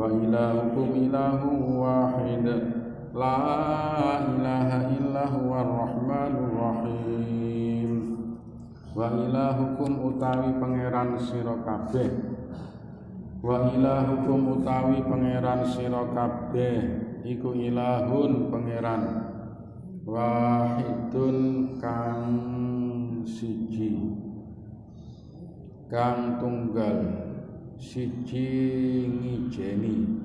wa ilahukum ilahun wahid la ilaha illa huwar rahmanur rahim. Wa ilahukum utawi pangeran sira kabeh, wa ilahukum utawi pangeran sira kabeh iku ilahun pangeran wahidun kang siji, kang tunggal, siji ngijeni.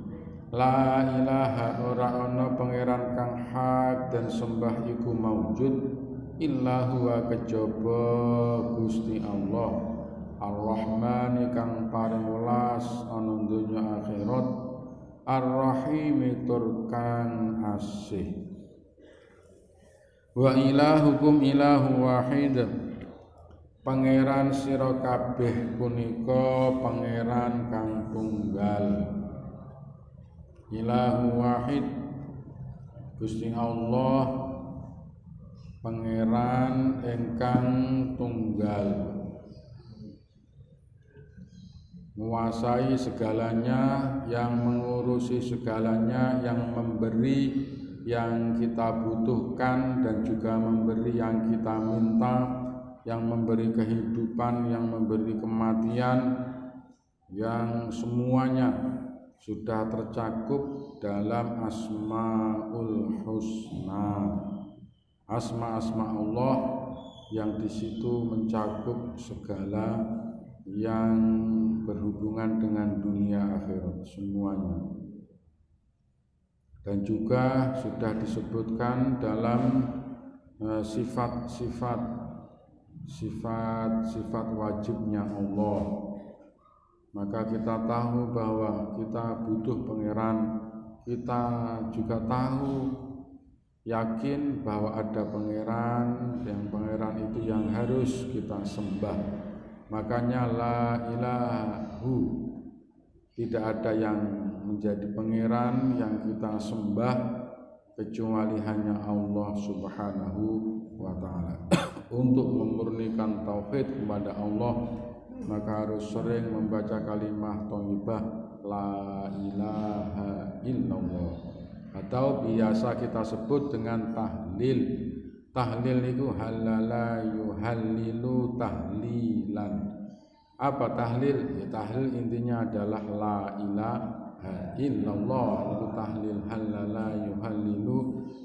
La ilaha ora ana pangeran kang hak dan sembah iku maujud illa huwa kejaba Gusti Allah Ar-Rahman kang paring welas ana donya akhirat, Ar-Rahim tur kang asih. Wa ilahukum ilahu wahid, pangeran sira kabeh punika pangeran kang tunggal. Ilahu wahid, Gusti Allah pangeran ingkang tunggal, menguasai segalanya, yang mengurusi segalanya, yang memberi yang kita butuhkan dan juga memberi yang kita minta, yang memberi kehidupan, yang memberi kematian, yang semuanya sudah tercakup dalam Asmaul Husna, asma-asma Allah yang di situ mencakup segala yang berhubungan dengan dunia akhirat semuanya. Dan juga sudah disebutkan dalam sifat-sifat wajibnya Allah. Maka kita tahu bahwa kita butuh pangeran, kita juga tahu yakin bahwa ada pangeran, yang pangeran itu yang harus kita sembah. Makanya la ilahu, tidak ada yang menjadi pangeran yang kita sembah kecuali hanya Allah Subhanahu wa ta'ala. Untuk memurnikan tauhid kepada Allah, maka harus sering membaca kalimat thayyibah la ilaha illallah, atau biasa kita sebut dengan tahlil. Tahlil itu halala yuhallilu tahlilan. Apa tahlil? Ya, tahlil intinya adalah la ilaha illallah, itu tahlil halala yuhallilu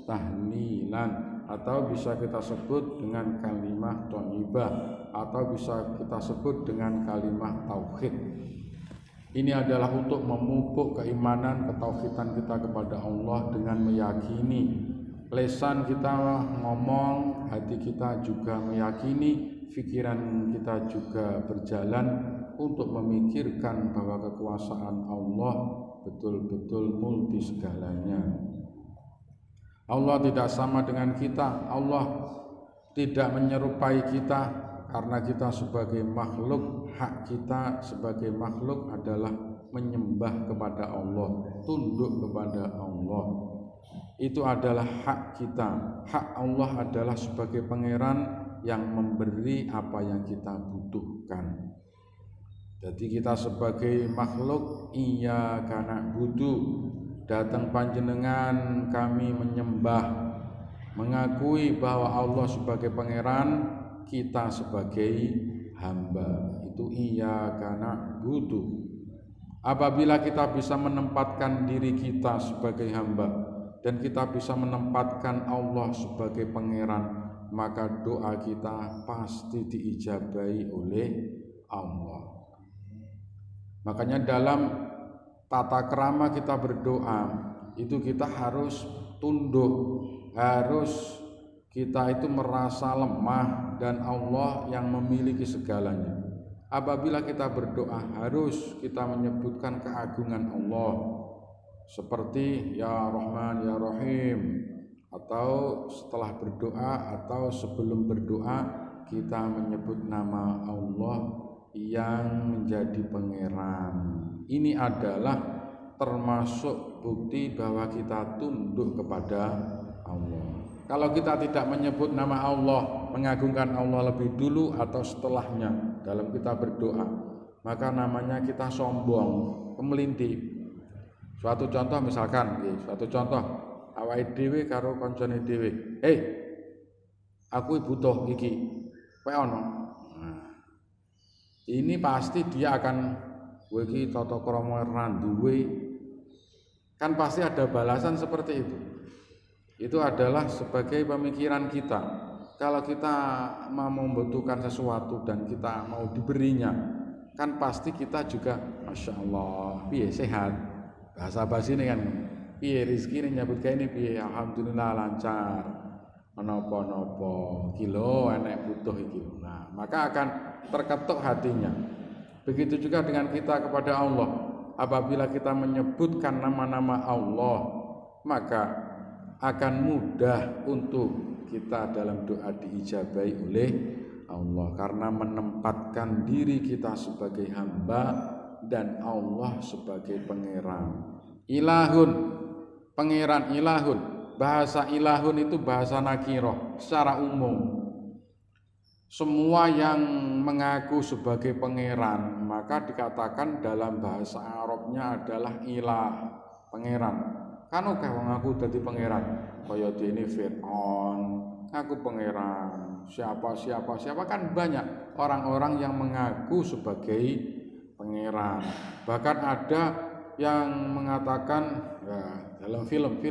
tahlilan. Atau bisa kita sebut dengan kalimat thayyibah, atau bisa kita sebut dengan kalimat tauhid. Ini adalah untuk memupuk keimanan, ketauhidan kita kepada Allah dengan meyakini. Lesan kita ngomong, hati kita juga meyakini, pikiran kita juga berjalan untuk memikirkan bahwa kekuasaan Allah betul-betul multi segalanya. Allah tidak sama dengan kita, Allah tidak menyerupai kita, karena kita sebagai makhluk, hak kita sebagai makhluk adalah menyembah kepada Allah, tunduk kepada Allah. Itu adalah hak kita. Hak Allah adalah sebagai pangeran yang memberi apa yang kita butuhkan. Jadi kita sebagai makhluk, iyyaka na'budu, datang panjenengan kami menyembah, mengakui bahwa Allah sebagai pangeran, kita sebagai hamba. Itu iyyaka na'budu. Apabila kita bisa menempatkan diri kita sebagai hamba dan kita bisa menempatkan Allah sebagai pangeran, maka doa kita pasti diijabahi oleh Allah. Makanya dalam tata krama kita berdoa itu kita harus tunduk, harus kita itu merasa lemah dan Allah yang memiliki segalanya. Apabila kita berdoa harus kita menyebutkan keagungan Allah, seperti ya Rahman ya Rahim, atau setelah berdoa atau sebelum berdoa kita menyebut nama Allah yang menjadi pangeran. Ini adalah termasuk bukti bahwa kita tunduk kepada Allah. Kalau kita tidak menyebut nama Allah, mengagungkan Allah lebih dulu atau setelahnya dalam kita berdoa, maka namanya kita sombong, kemelintih. Suatu contoh misalkan, suatu contoh awake dhewe karo kancane dhewe. Aku butuh iki. Kowe ono. Nah, ini pasti dia akan kowe iki tata krama ra duwe. Kan pasti ada balasan seperti itu. Itu adalah sebagai pemikiran kita. Kalau kita mau membutuhkan sesuatu dan kita mau diberinya, kan pasti kita juga Masya Allah, piye sehat. Bahasa basi ini kan, piye rezeki ini nyabut kayak ini, piye alhamdulillah lancar, nopo kilo enek butuh iki. Nah, maka akan terketuk hatinya. Begitu juga dengan kita kepada Allah. Apabila kita menyebutkan nama-nama Allah, maka akan mudah untuk kita dalam doa diijabahi oleh Allah, karena menempatkan diri kita sebagai hamba dan Allah sebagai pangeran. Ilahun, pangeran ilahun. Bahasa ilahun itu bahasa nakirah secara umum. Semua yang mengaku sebagai pangeran maka dikatakan dalam bahasa Arabnya adalah ilah, pangeran. Kan oke wong aku dadi pangeran, kaya dene Fir'aun, aku pangeran. Siapa kan banyak orang-orang yang mengaku sebagai pangeran. Bahkan ada yang mengatakan ya, dalam film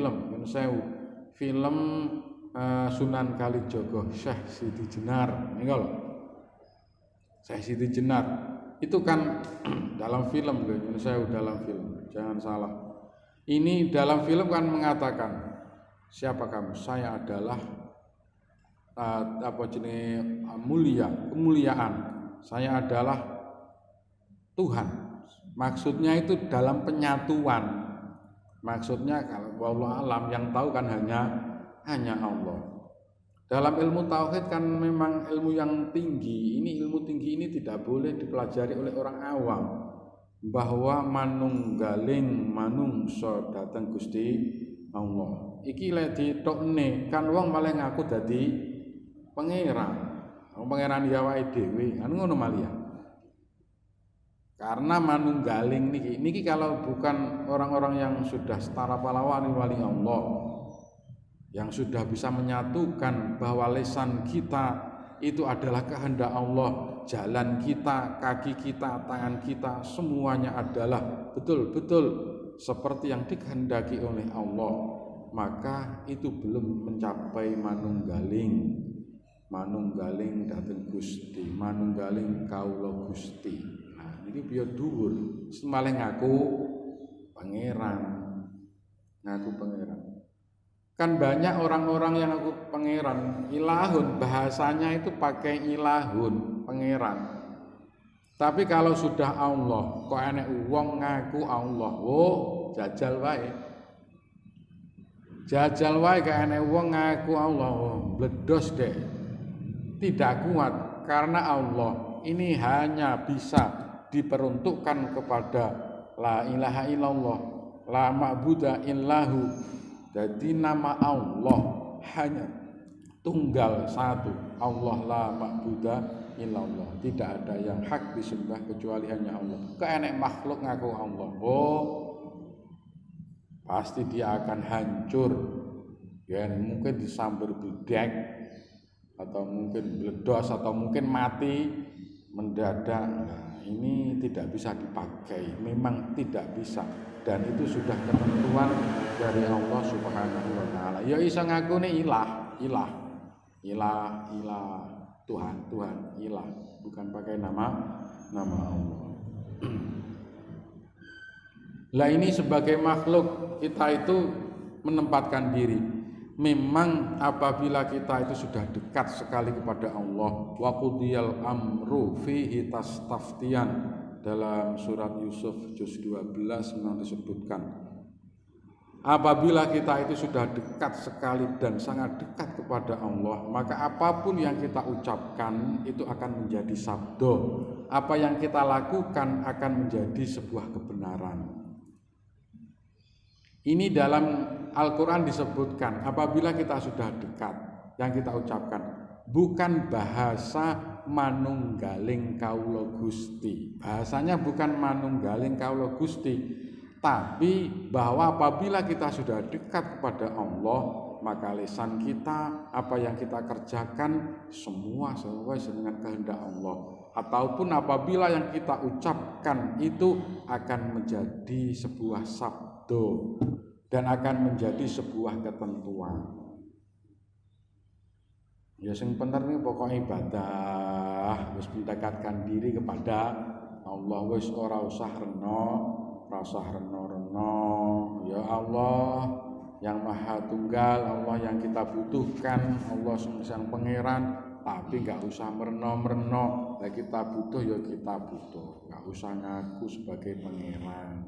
Sunan Kalijaga, Syekh Siti Jenar, ini kalau Syekh Siti Jenar itu kan dalam film, dalam film, jangan salah. Ini dalam film kan mengatakan, siapa kamu? Saya adalah kemuliaan. Saya adalah Tuhan. Maksudnya itu dalam penyatuan. Maksudnya kalau wallahu alam yang tahu kan hanya Allah. Dalam ilmu tauhid kan memang ilmu yang tinggi. Ilmu tinggi ini tidak boleh dipelajari oleh orang awam. Bahwa manunggaling manungsa dhateng Gusti Allah. Iki lek ditokne kan wong malah ngaku dadi pangeran. Wong pangeran ya awake dhewe, kan ngono malia. Karena manunggaling niki kalau bukan orang-orang yang sudah setara pahlawan wali Allah, yang sudah bisa menyatukan bahwa lisan kita itu adalah kehendak Allah, jalan kita, kaki kita, tangan kita, semuanya adalah betul-betul seperti yang dikehendaki oleh Allah, maka itu belum mencapai manunggaling dhateng Gusti, manunggaling kawula Gusti. Nah, ini biar dhuwur, malah ngaku pangeran. Kan banyak orang-orang yang ngaku pangeran, ilahun, bahasanya itu pakai ilahun, pangeran. Tapi kalau sudah Allah, kok enek wong ngaku Allah, jajal wae. Jajal wae kok enek wong ngaku Allah, bledos deh. Tidak kuat, karena Allah ini hanya bisa diperuntukkan kepada la ilaha illallah, la ma'buda illahu. Jadi nama Allah hanya tunggal satu, Allah la ma'buda illallah. Tidak ada yang hak disembah kecuali hanya Allah. Keenek makhluk ngaku Allah, pasti dia akan hancur. Ya mungkin disambar bedek, atau mungkin meledos, atau mungkin mati mendadak. Nah, ini tidak bisa dipakai, memang tidak bisa. Dan itu sudah ketentuan dari Allah Subhanahu wa taala. Ya iso ngakune ilah, Tuhan, ilah, bukan pakai nama Allah. Lah ini sebagai makhluk kita itu menempatkan diri. Memang apabila kita itu sudah dekat sekali kepada Allah, wa qudiyal amru fihi tastaftiyan, dalam surat Yusuf juz 12 memang disebutkan, apabila kita itu sudah dekat sekali dan sangat dekat kepada Allah, maka apapun yang kita ucapkan itu akan menjadi sabda, apa yang kita lakukan akan menjadi sebuah kebenaran. Ini dalam Al-Quran disebutkan, apabila kita sudah dekat, yang kita ucapkan bukan bahasa manunggaling kawula Gusti. Bahasanya bukan manunggaling kawula Gusti, Tapi bahwa apabila kita sudah dekat kepada Allah, maka lisan kita, apa yang kita kerjakan, semua sesuai dengan kehendak Allah. Ataupun apabila yang kita ucapkan itu akan menjadi sebuah sabda dan akan menjadi sebuah ketentuan. Ya sing bener nih pokoknya ibadah, wis mendekatkan diri kepada Allah, wis ora usah reno ya Allah yang Maha Tunggal, Allah yang kita butuhkan, Allah yang Pangeran, tapi nggak usah mereno. Lah kita butuh ya kita butuh, nggak usah ngaku sebagai Pangeran,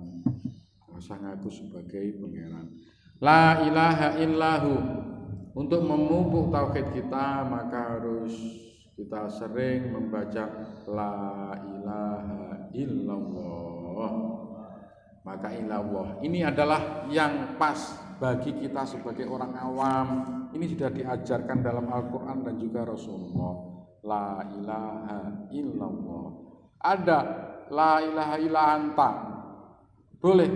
nggak usah ngaku sebagai Pangeran. La ilaha illahu. Untuk memupuk tauhid kita maka harus kita sering membaca la ilaha illallah. Maka ilallah ini adalah yang pas bagi kita sebagai orang awam. Ini sudah diajarkan dalam Al-Quran dan juga Rasulullah. La ilaha illallah. Ada la ilaha illa anta. Boleh.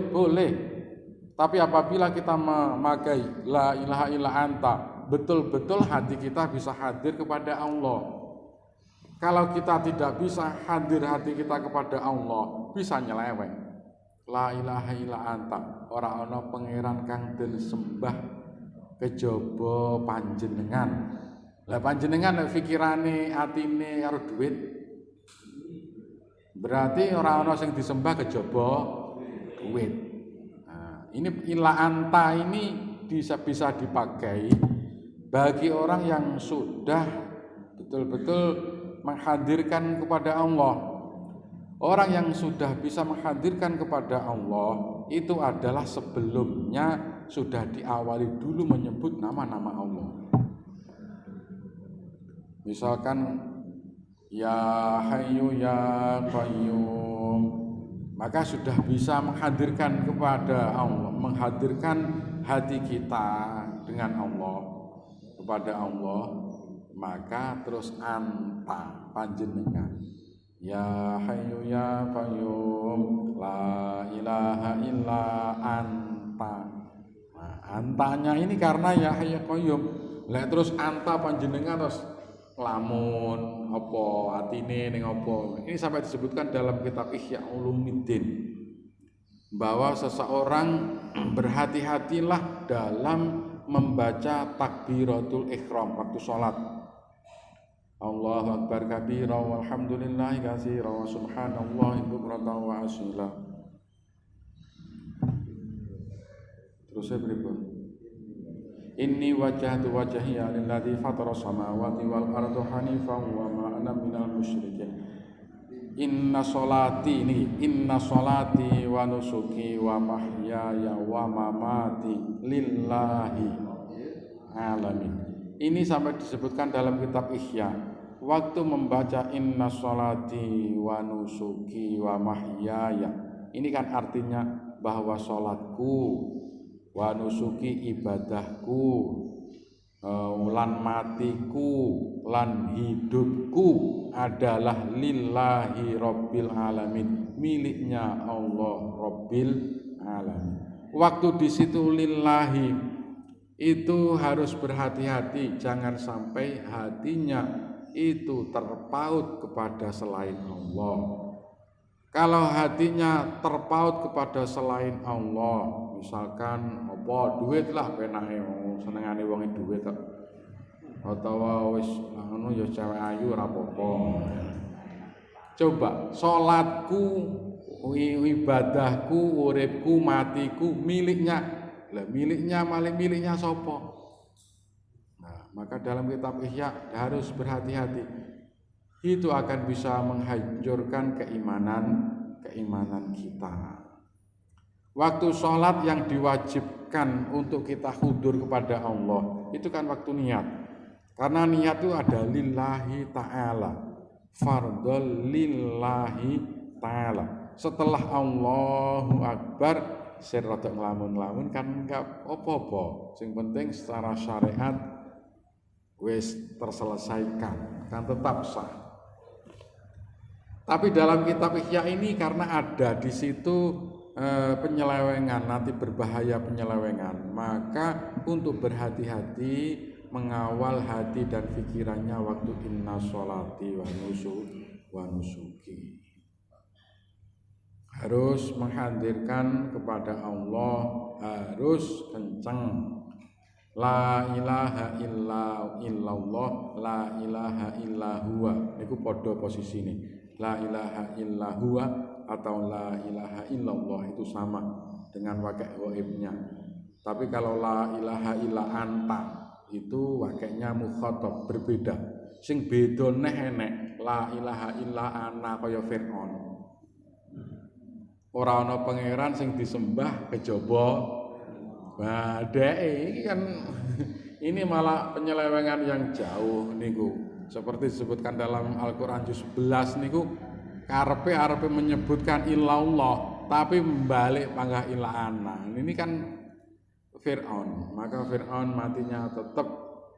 Tapi apabila kita memakai la ilaha illa anta, betul-betul hati kita bisa hadir kepada Allah. Kalau kita tidak bisa hadir hati kita kepada Allah, bisa nyeleweng. La ilaha illa anta, ora ana pangeran kang den sembah kejaba panjenengan. Lah panjenengan nek pikirane atine karo dhuwit, berarti ora ana sing disembah kejaba dhuwit. Nah, ini illa anta ini bisa dipakai bagi orang yang sudah betul-betul menghadirkan kepada Allah. Orang yang sudah bisa menghadirkan kepada Allah itu adalah sebelumnya sudah diawali dulu menyebut nama-nama Allah. Misalkan ya Hayyu ya Qayyum, maka sudah bisa menghadirkan kepada Allah, menghadirkan hati kita dengan Allah kepada Allah, maka terus anta panjenengan. Ya Hayyu ya Qayyum la ilaha illa anta. Nah, antanya ini karena ya Hayyu Qayyum. Lah terus anta panjenengan terus lamun apa atine ning apa. Ini sampai disebutkan dalam kitab Ihya Ulumuddin bahwa seseorang berhati-hatilah dalam membaca takbiratul ihram waktu sholat. Allahu akbar kabira walhamdulillahi katsira wa subhanallahi bukratan wa asila. Terus saya berikut. Inni wajjahtu wajhiya lilladzi fatara samawati wal arda hanifan wa ma ana minal musyrikin. Inna sholati wa nusuki wa mahyaya wa mamati lillahi alamin. Ini sampai disebutkan dalam kitab Ihya. Waktu membaca inna sholati wa nusuki wa mahyaya, ini kan artinya bahwa sholatku wa nusuki ibadahku, lan matiku lan hidupku adalah lillahi rabbil alamin, miliknya Allah rabbil alamin. Waktu di situ lillahi itu harus berhati-hati, jangan sampai hatinya itu terpaut kepada selain Allah. Kalau hatinya terpaut kepada selain Allah, misalkan apa duit lah penake senengane wong duit kok. Atau wis ngono ya cewek ayu ora apa-apa. Coba salatku, ibadahku, uripku, matiku miliknya. Lah miliknya maling miliknya sapa? Maka dalam kitab Ihya harus berhati-hati. Itu akan bisa menghancurkan keimanan kita. Waktu sholat yang diwajibkan untuk kita hudur kepada Allah, itu kan waktu niat. Karena niat itu ada lillahi ta'ala, fardhol lillahi ta'ala. Setelah Allahu Akbar, sirrodok ngelamun-ngelamun kan enggak apa-apa. Yang penting secara syariat wis terselesaikan, kan tetap sah. Tapi dalam kitab Ihya ini karena ada di situ penyelewengan, nanti berbahaya penyelewengan. Maka untuk berhati-hati mengawal hati dan pikirannya waktu inna sholati wa nusuki. Harus menghadirkan kepada Allah, harus kenceng. La ilaha illallah, la ilaha illa huwa. Niku padha posisine. La ilaha illa huwa atau la ilaha illallah itu sama dengan wakai ghaibnya. Tapi kalau la ilaha illa anta itu wakainya mukhatab, berbeda. Sing beda neh enek la ilaha illa ana kaya Fir'aun. Ora ana pangeran sing disembah kejaba. Nah, ini kan ini malah penyelewengan yang jauh niku. Seperti disebutkan dalam Al-Qur'an juz 11 niku karepe menyebutkan illallah tapi membalik panggah illa ana. Ini kan Fir'aun. Maka Fir'aun matinya tetap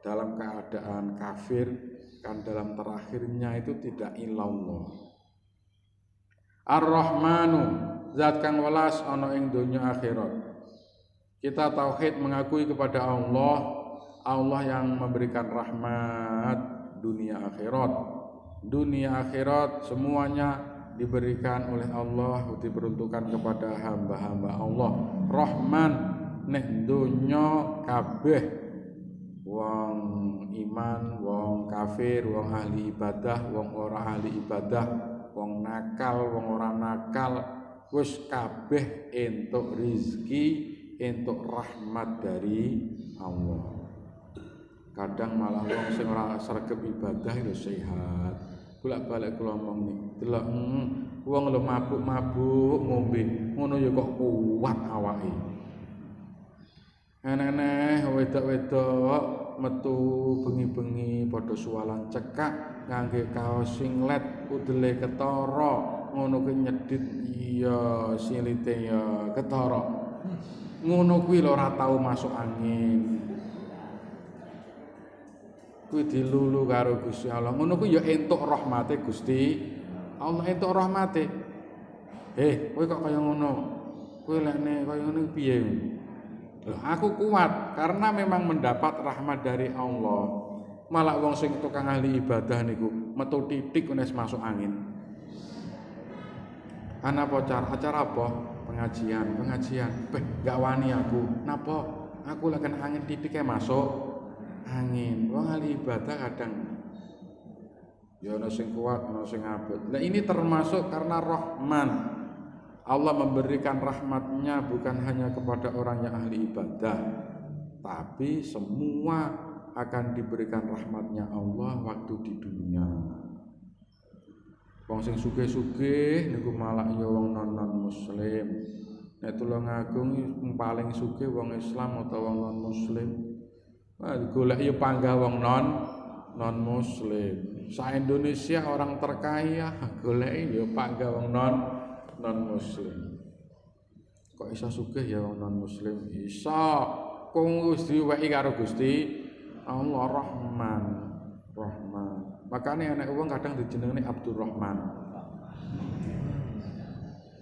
dalam keadaan kafir, kan dalam terakhirnya itu tidak illallah. Ar-Rahmanu, zat kang welas ana ing donya akhirat. Kita tauhid mengakui kepada Allah yang memberikan rahmat dunia akhirat. Dunia akhirat semuanya diberikan oleh Allah, diperuntukkan kepada hamba-hamba Allah. Rahman nek donya kabeh wong iman, wong kafir, wong ahli ibadah, wong ora ahli ibadah, wong nakal, wong ora nakal, wis kabeh entuk rezeki, entuk rahmat dari Allah. Kadang malah wong sing ora sregep ibadah lho sehat. Bolak-balik kula omong niki. Delok wong lho mabuk-mabuk ngombe, ngono ya kok kuat awake. Enek-enek wedok-wedok metu bengi-bengi padha suwalan cekak ngangge kaos singlet udele ketara, ngono kuwi nyedhit iya silite ya ketara. Ngono kuwi lho ora tau masuk angin. Kuwi dilulu karo Gusti Allah. Ngono kuwi ya entuk rahmate Gusti Allah, entuk rahmate. Kowe kok kaya ngono? Kowe lekne kaya ngene piye? Loh, aku kuat karena memang mendapat rahmat dari Allah. Malah wong sing tukang ahli ibadah niku metu titik wis masuk angin. Ana apa acara apa? Pengajian. Gak wani aku. Napa? Aku lek kena angin titik masuk angin. Wong ahli ibadah kadang ya ana sing kuat, ana sing abot. Nah, ini termasuk karena Rahman. Allah memberikan rahmatnya bukan hanya kepada orang yang ahli ibadah, tapi semua akan diberikan rahmatnya Allah waktu di dunia. Wong sing sugih-sugih niku malah ya wong non muslim. Nek tulung agung paling sugih wong Islam utawa wong non muslim. Golek ya panggah wong non muslim. Sa Indonesia orang terkaya golek ya panggah wong non muslim. Kok iso sugih ya wong non muslim? Iso. Kung wis diwehi karo Gusti Allah Rahman. Makanya anak wong kadang dijenengane Abdurrahman.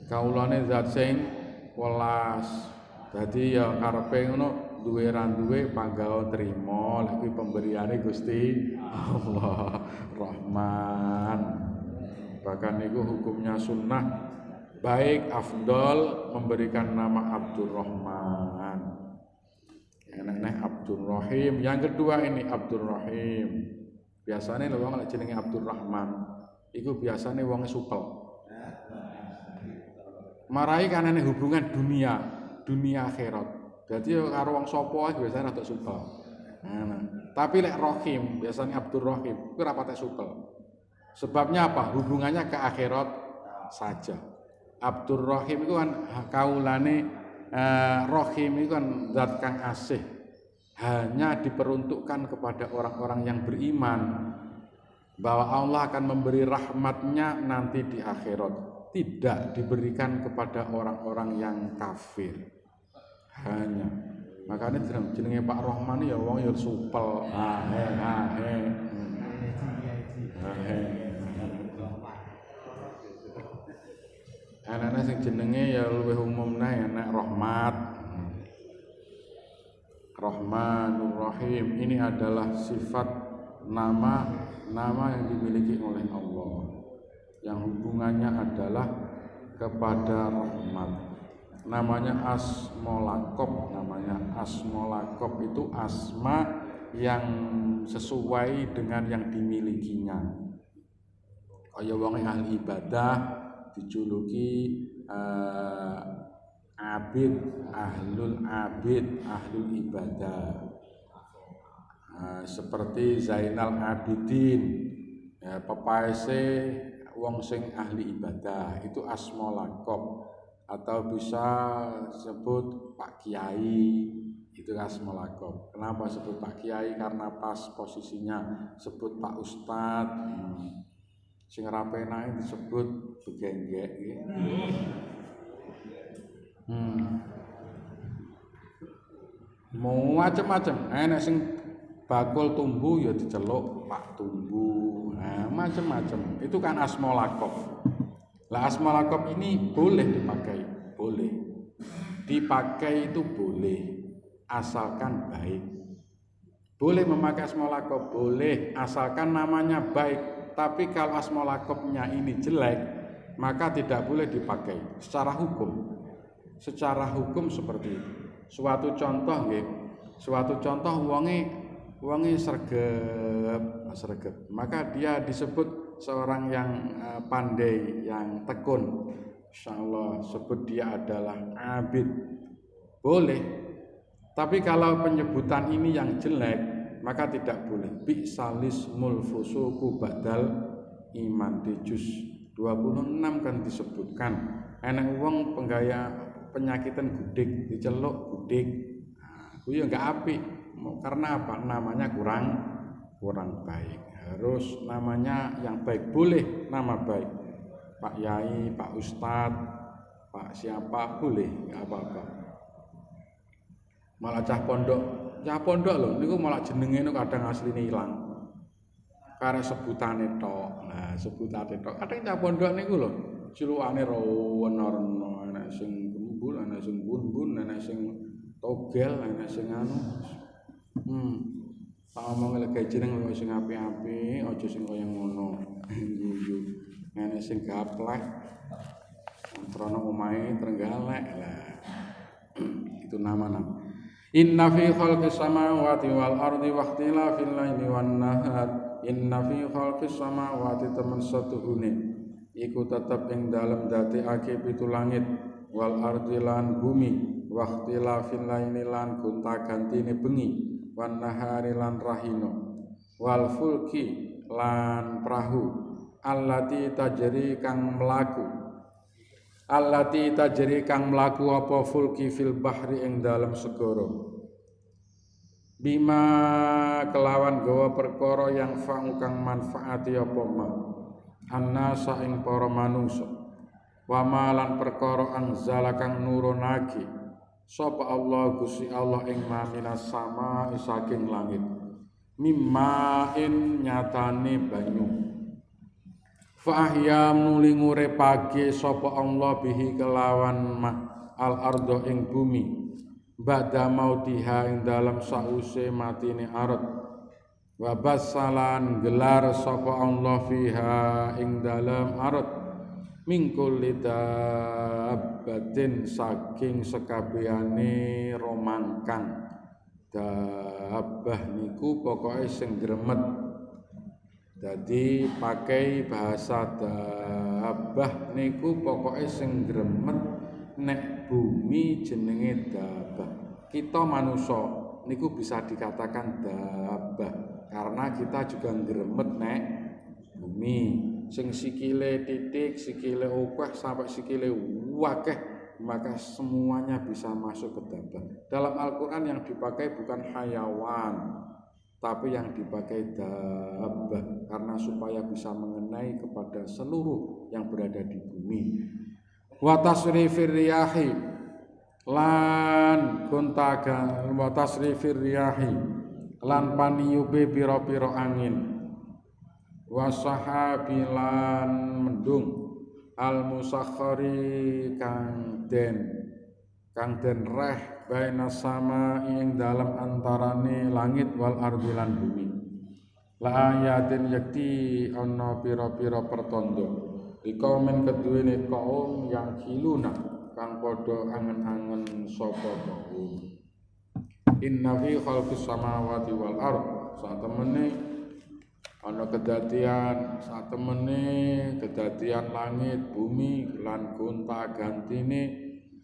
Kaulane zat sing welas. Dadi ya karepe ngono duwe ra duwe panggawa trima, lek kuwi pemberiane Gusti Allah Rahman. Bahkan niku hukumnya sunnah. Baik afdol memberikan nama Abdurrahman. Enak-enak Abdurrahim. Yang kedua ini Abdurrahim. Biasanya lho wong lek jenenge Abdurrahman iku biasane wong supel. Marai kanane hubungan dunia akhirat. Dadi karo wong sapa wae biasane rada supel. Nah, tapi lek Rahim, biasanya Abdurrahim kuwi ora patek supel. Sebabnya apa? Hubungannya ke akhirat saja. Abdurrahim itu kan kaulane Rahim itu kan zat kang asih, hanya diperuntukkan kepada orang-orang yang beriman, bahwa Allah akan memberi rahmatnya nanti di akhirat, tidak diberikan kepada orang-orang yang kafir. Hanya makanya jenenge Pak Rahman ya wong ya supel. Ana sing jenenge ya luwih umum nae nek Rahmat. Rahmanur Rahim ini adalah sifat nama yang dimiliki oleh Allah yang hubungannya adalah kepada rahmat. Namanya Asmolakop, itu asma yang sesuai dengan yang dimilikinya. Kaya wong ahli ibadah dijuluki ahlul ibadah. Seperti Zainal Abidin, ya, pepaese wong sing ahli ibadah itu asma lakop, atau bisa sebut Pak Kiai, itu asma lakop. Kenapa sebut Pak Kiai? Karena pas posisinya. Sebut Pak Ustadz, sing rapenake disebut begenggek. Mau macam-macam, enak sing bakul tumbuh ya diceluk Pak Tumbuh. Nah, macam-macam. Itu kan asma lakop. Lah asma lakop ini boleh dipakai, boleh. Dipakai itu boleh, asalkan baik. Boleh memakai asma lakop, boleh, asalkan namanya baik. Tapi kalau asma lakopnya ini jelek, maka tidak boleh dipakai secara hukum. Secara hukum seperti itu. Suatu contoh nggih. Suatu contoh wonge sregep, maka dia disebut seorang yang pandai, yang tekun. Insyaallah sebut dia adalah abid. Boleh. Tapi kalau penyebutan ini yang jelek, maka tidak boleh. Bi'salismul fusuqu ba'dal iman, di juz 26 kan disebutkan. Enak wong penggaya penyakitan gudik diceluk gudik. Nah, itu ya enggak apik. Karena apa? Namanya kurang baik. Harus namanya yang baik. Boleh nama baik. Pak Yai, Pak Ustadz, Pak siapa boleh, enggak apa-apa. Malah cah pondok loh, niku malah jenenge niku kadang asline ilang. Karena sebutane tok. Nah, sebutane tok. Kadang cah pondok niku lho, cilukane rono-rono, ana sing gembul, ana sing bun-bun, ana sing togel, ana sing anu. Tak omong lek jeneng sing apik-apik, aja sing kaya ngono. Guyu. Ana sing gaplek. Trono omahe Trenggalek lah. Itu nama-nama. Inna fi khalqis samawati wal ardi wa ikhtilafil laili wan nahar. Inna fi khalqis samawati temen satuhune iku tetep ing dalem dadekake pitu langit wal ardi lan bumi wa ikhtilafil laili lan gonta-gantine bengi wan nahari lan rahino wal fulki lan perahu allati tajri kang mlaku apa fulki fil bahri ing dalem segara bima kelawan gawa perkara yang fa'u kang manfaati apa ma annasa ing para manungsa wa malan perkara anzala kang nurunake sapa Allah Gusti Allah ing minas sama saking langit mimmain nyatane banyu fa ahya nuli ngurepake sapa Allah bihi kelawan al ardo ing bumi ba'da mautiha ing dalam sause matine arad wa basalan gelar sapa Allah fiha ing dalam arad mingkul lidabbatin saking sekabehane romangkang dabbah niku pokoke sing gremet. Jadi pakai bahasa dabbah niku pokoke sing gremet. Nek bumi jenenge dabbah. Kita manusia niku bisa dikatakan dabbah karena kita juga ngremet nek bumi. Sing sikile titik, sikile okeh sampai sikile wakeh, maka semuanya bisa masuk ke dabbah. Dalam Al-Qur'an yang dipakai bukan hayawan, tapi yang dipakai dabbah karena supaya bisa mengenai kepada seluruh yang berada di bumi. Wa tasrifir riyahi lan gontaga wa tasrifir riyahi lan paniyube pira-pira angin wa sahabi lan mendung al musakhari kang den reh baina sama ing dalam antarane langit wal ardi lan bumi. La ayatin yakti ana pira-pira pertanda ikamen keduwene kaum yang kiluna kang padha angen-angen sapa kaum. Inna fi khalqis samawati wal ard satemene ana kedadian langit bumi lan gonta-gantine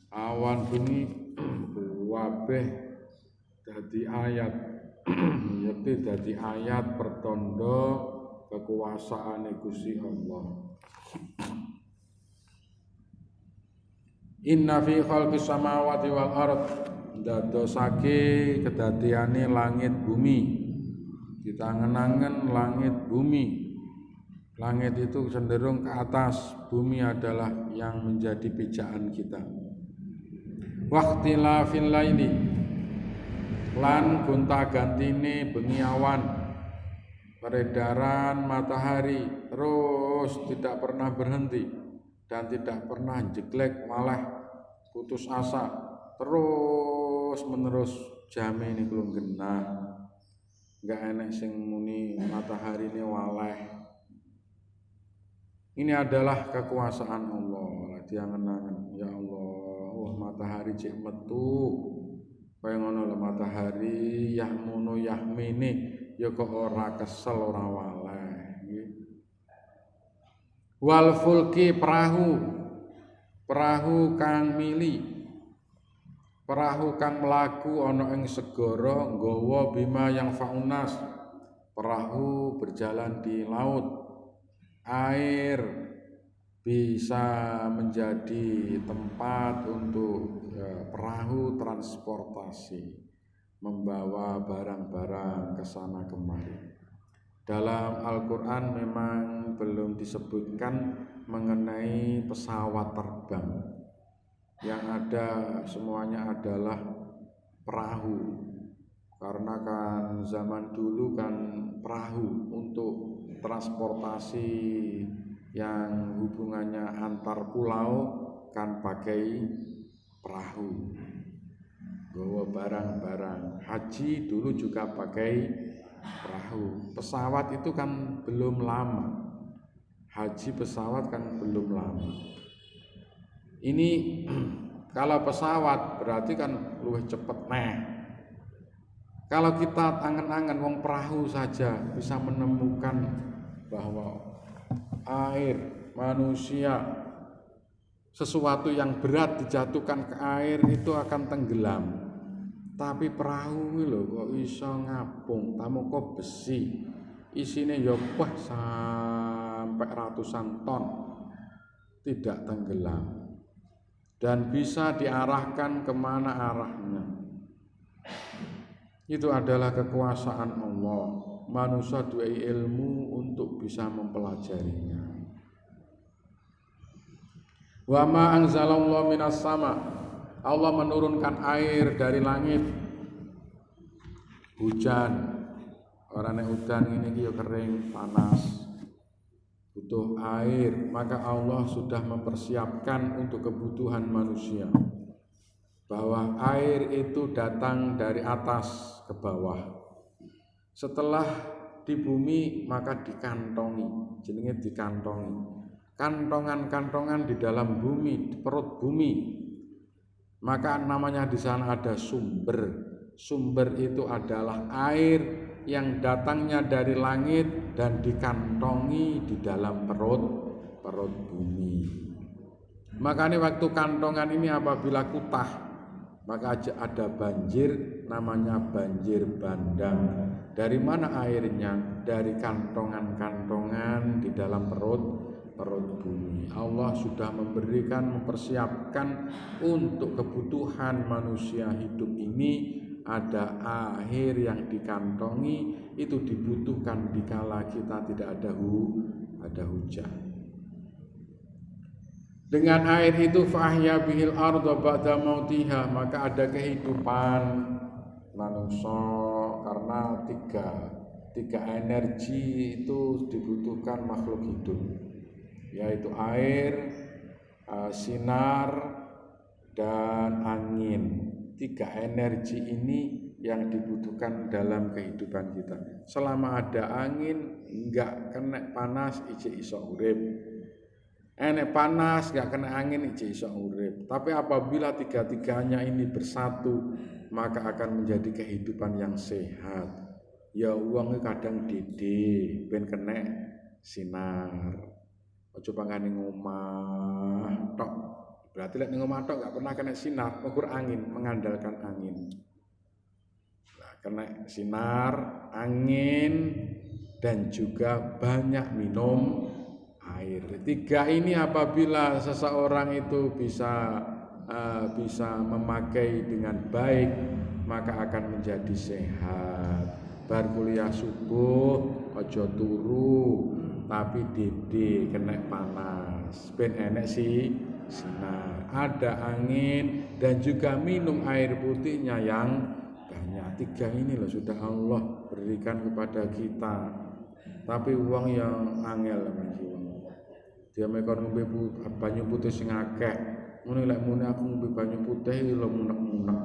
awan bumi kabeh dadi ayat yaitu dadi ayat pertanda kekuasaane Gusti Allah. Inna fi khalqis samawati wal ard dadosake kedadiane langit bumi. Kita angen-angen langit bumi. Langit itu cenderung ke atas, bumi adalah yang menjadi pijakan kita. Waqtilafil laili lan gonta-gantine bengi awan, peredaran matahari terus tidak pernah berhenti dan tidak pernah jeglek malah putus asa terus menerus jame ini belum genah. Enggak enek sing muni matahari ini waleh. Ini adalah kekuasaan Allah. Diangen-angen ya Allah, matahari cek metu kaya ngono lho matahari yah mono yah mene ya kok ora kesel ora waleh nggih. Wal fulki perahu kang mili, perahu kang mlaku ana ing segara nggawa bima yang faunas. Perahu berjalan di laut. Air bisa menjadi tempat untuk perahu transportasi, membawa barang-barang ke sana kemari. Dalam Al-Quran memang belum disebutkan mengenai pesawat terbang. Yang ada semuanya adalah perahu. Karena kan zaman dulu kan perahu untuk transportasi yang hubungannya antar pulau kan pakai perahu. Bawa barang-barang. Haji dulu juga pakai perahu. Pesawat itu kan belum lama. Haji pesawat kan belum lama. Ini kalau pesawat berarti kan luwih cepet neh. Kalau kita angen-angen wong perahu saja bisa menemukan bahwa air, manusia, sesuatu yang berat dijatuhkan ke air itu akan tenggelam. Tapi perahu lho kok iso ngapung, tamu kok besi. Isine ya wah sampai ratusan ton tidak tenggelam. Dan bisa diarahkan kemana arahnya. Itu adalah kekuasaan Allah. Manusia duwe ilmu untuk bisa mempelajarinya. Wa ma anzalallahu minas sama. Allah menurunkan air dari langit. Hujan. Orane udan ini ki kering, panas. Butuh air, maka Allah sudah mempersiapkan untuk kebutuhan manusia. Bahwa air itu datang dari atas ke bawah. Setelah di bumi maka dikantongi, jenenge dikantongi. Kantongan-kantongan di dalam bumi, di perut bumi. Maka namanya di sana ada sumber. Sumber itu adalah air yang datangnya dari langit dan dikantongi di dalam perut bumi. Makanya waktu kantongan ini apabila kutah, maka ada banjir, namanya banjir bandang. Dari mana airnya? Dari kantongan-kantongan di dalam perut bumi. Allah sudah mempersiapkan untuk kebutuhan manusia hidup ini. Ada air yang dikantongi, itu dibutuhkan dikala kita tidak ada hujan. Dengan air itu fahya bihil arda ba'da mautiha, maka ada kehidupan manusia. Karena tiga energi itu dibutuhkan makhluk hidup, yaitu air, sinar dan angin. 3 energi ini yang dibutuhkan dalam kehidupan kita. Selama ada angin, enggak kena panas, ijek iso urip. Enek panas, enggak kena angin, ijek iso urip. Tapi apabila 3-tiganya ini bersatu, maka akan menjadi kehidupan yang sehat. Ya uang kadang dede, ben kena sinar. Ojo pangane ngomah tok. Berarti lek ning omah tok enggak pernah kena sinar, ukur angin, mengandalkan angin. Kena sinar, angin, dan juga banyak minum air. 3 ini apabila seseorang itu bisa memakai dengan baik, maka akan menjadi sehat. Bar kuliah subuh aja turu, tapi dede kena panas. Ben enek sinar, ada angin, dan juga minum air putihnya yang banyak. 3 ini loh sudah Allah berikan kepada kita. Tapi uang yang angel dia mekon ngombe banyu putih sing akeh. Mune lek mune aku ngombe banyu putih lho munek-munek.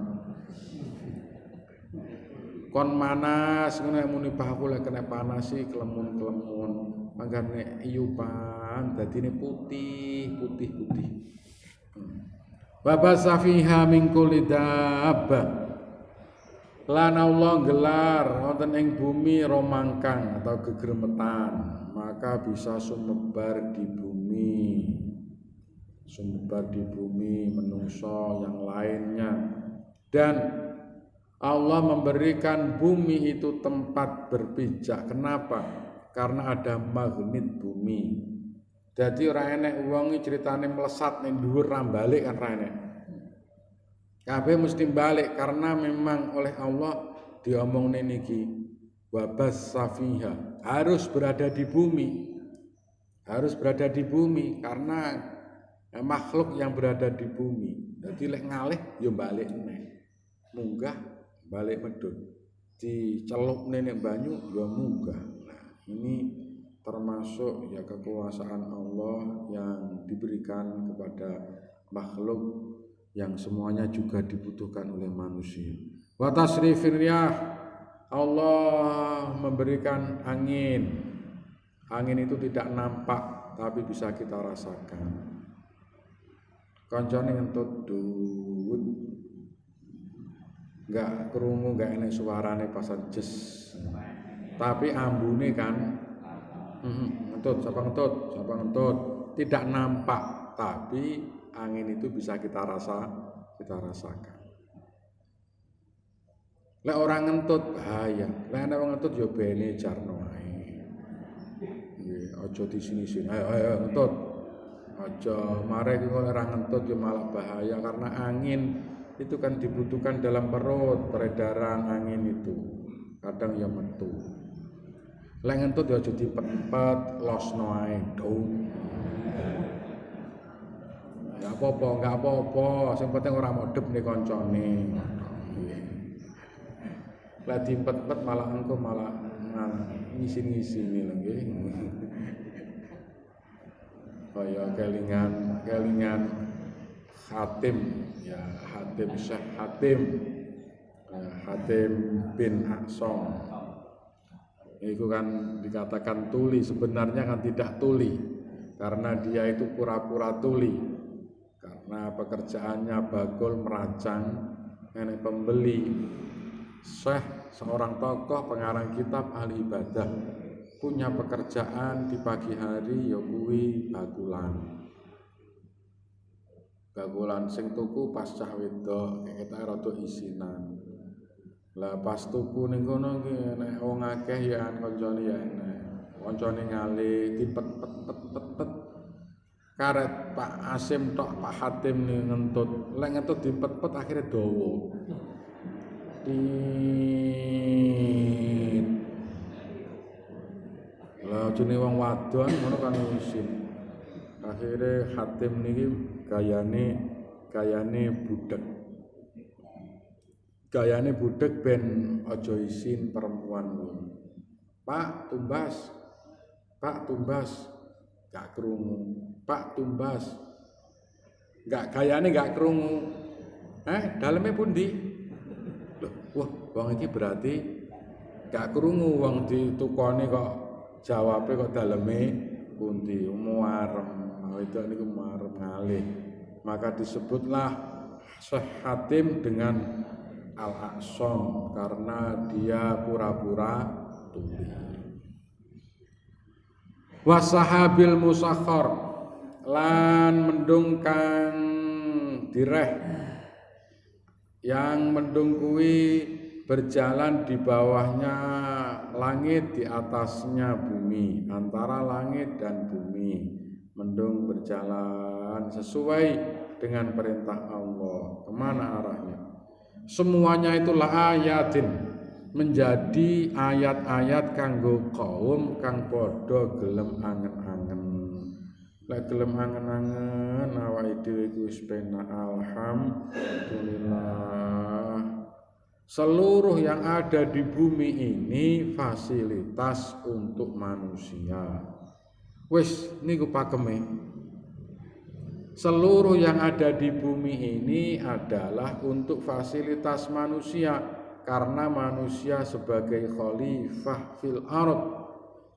Kon manas ngene muni bahaku lek kena panas sih kelemun-kelemun. Mangkane iyupan dadine putih. Wa basafiha min kulli dabbah. Lan Allah gelar wonten ing bumi romangkang atau gegremetan, maka bisa sumebar di bumi menungso yang lainnya. Dan Allah memberikan bumi itu tempat berpijak. Kenapa? Karena ada magnet bumi. Jadi ora enek wong ceritane melesat ning dhuwur ra balik kan ra enek. Kabeh mesti balik karena memang oleh Allah diomongne niki wabas safiha, harus berada di bumi karena makhluk yang berada di bumi. Jadi lek ngalih ya balik meneh, munggah balik medhun, dicelupne ning banyu ya munggah. Nah, ini termasuk ya kekuasaan Allah yang diberikan kepada makhluk yang semuanya juga dibutuhkan oleh manusia. Wa tasrifir riyah, Allah memberikan angin. Angin itu tidak nampak tapi bisa kita rasakan. Kancane ngentut duwut. Enggak krungu, enggak enek suarane pasan jes. Tapi ambune kan ngentut, sapa ngentut. Tidak nampak tapi angin itu bisa kita rasakan. Lek orang ngentut bahaya. Lek ana wong ngentut ya bene jarno ae. Nggih, aja di sini-sini. Ayo ngentut. Aja mare ki ora ngentut ya malah bahaya karena angin itu kan dibutuhkan dalam perut, peredaran angin itu. Kadang ya metu. Lek ngentut ya aja dipet-pet, losno ae. Enggak apa-apa, sing penting ora modhep nih koncone. Lah dimpet-pet malah engko malah ngisi-ngisi lho nggih. Kaya kelingan Hatim Syekh Hatim bin Aksam. Itu kan dikatakan tuli, sebenarnya kan tidak tuli karena dia itu pura-pura tuli. Karena pekerjaannya bagol merancang, nenek pembeli. Syekh seorang tokoh pengarang kitab ahli ibadah, punya pekerjaan di pagi hari ya kuwi bagulan sing tuku pas cah wedok ketok rada isinan. Lah pas tuku ning kono ki nek wong akeh ya kancane ya enek. Kancane ngalih dipet-pet karet Pak Asim tok Pak Hatim nih ngentut. Lek ngentut dipet-pet akhirnya dawa. Lah jenenge wong wadon ngono kan isin. Akhirnya Hatim niki gayane budek ben aja isin perempuan kuwi. Pak tumbas gak krungu. Pak tumbas gayane gak krungu. Daleme pundi? Loh, wah, wong iki berarti gak krungu wong ditukoni kok jawabe kok daleme pundi? Muarem. Itu niku muarem ngalih. Maka disebutlah Syekh Hatim dengan Al-Aqsam karena dia pura-pura tuli. Wasahabil musakhar lan mendung kang direh, yang mendung kuwi berjalan di bawahnya langit, di atasnya bumi, antara langit dan bumi. Mendung berjalan sesuai dengan perintah Allah. Kemana arahnya? Semuanya itulah ayatin, menjadi ayat-ayat kanggo kaum kang padha gelem angen-angen. Lek gelem angen-angen awake dhewe iku wis penak, alhamdulillah. Seluruh yang ada di bumi ini fasilitas untuk manusia. Wis niku pakeme. Seluruh yang ada di bumi ini adalah untuk fasilitas manusia, karena manusia sebagai khalifah fil ardh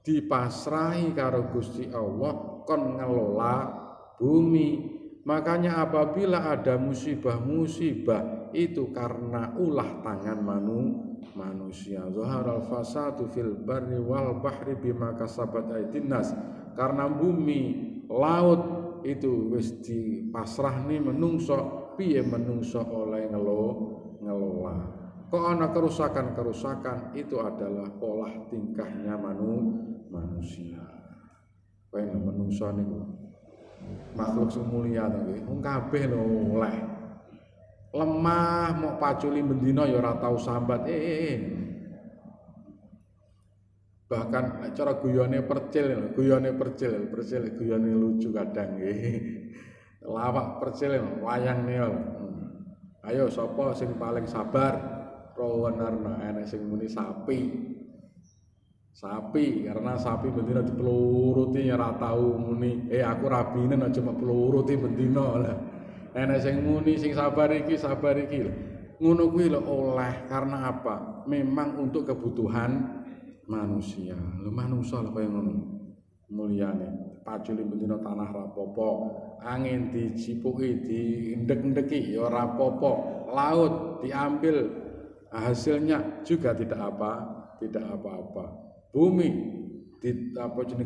dipasrahi karo Gusti Allah kon ngelola bumi. Makanya apabila ada musibah-musibah itu karena ulah tangan manusia. Zaharal fasadu fil barri wal bahri bima kasabat aydin nas. Karena bumi, laut itu wis dipasrahni menungso, piye menungso oleh ngelola. Kok ana kerusakan-kerusakan, itu adalah pola tingkahnya manusia. Kowe menungso niku makhluk sing mulia to nggih. Wong kabeh lho oleh. Lemah mok paculi bendina ya ora tau sambat. Bahkan cara guyone percil guyone lucu kadang nggih. Lawak percil wayang niol. Ayo sapa sing paling sabar? Rawanarna enek sing muni sapi. Karena sapi bendina dipeluruti ora tau muni aku rabine aja mepeluruti bendina lah. Enek sing muni sing sabar iki. Ngono kuwi lho oleh karena apa? Memang untuk kebutuhan manusia. Lho manungsa lho kaya ngono. Mulyane paculi bendina tanah rapopo, angin dicipuki, diendek-endeki ya ora apa-apa. Laut diambil hasilnya juga tidak apa-apa. Bumi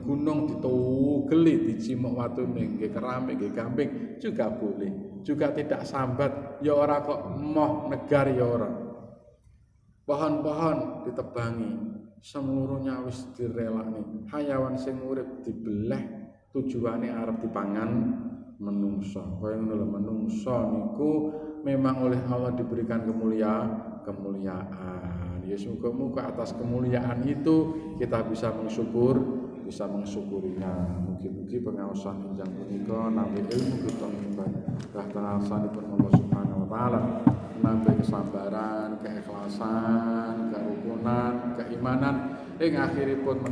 gunung ditugeli, dicimuk watune, nggih keramik, nggih gamping juga boleh. Juga tidak sambat, ya ora kok moh negar ya ora. Pohon-pohon ditebangi, seluruhnya wis direlakne. Hayawan sing urip dibeleh, tujuane arep dipangan menungso. Kaya ngono lho, menungso niku memang oleh Allah diberikan kemuliaan. Ya semoga atas kemuliaan itu kita bisa mensyukurinya. Mugi-mugi pengaosan injang punika nampi ilmu kita nimbang rahtanarsanipun Allah Subhanahu wa taala, nampi kesabaran, keikhlasan, kerukunan, keimanan ing akhiripun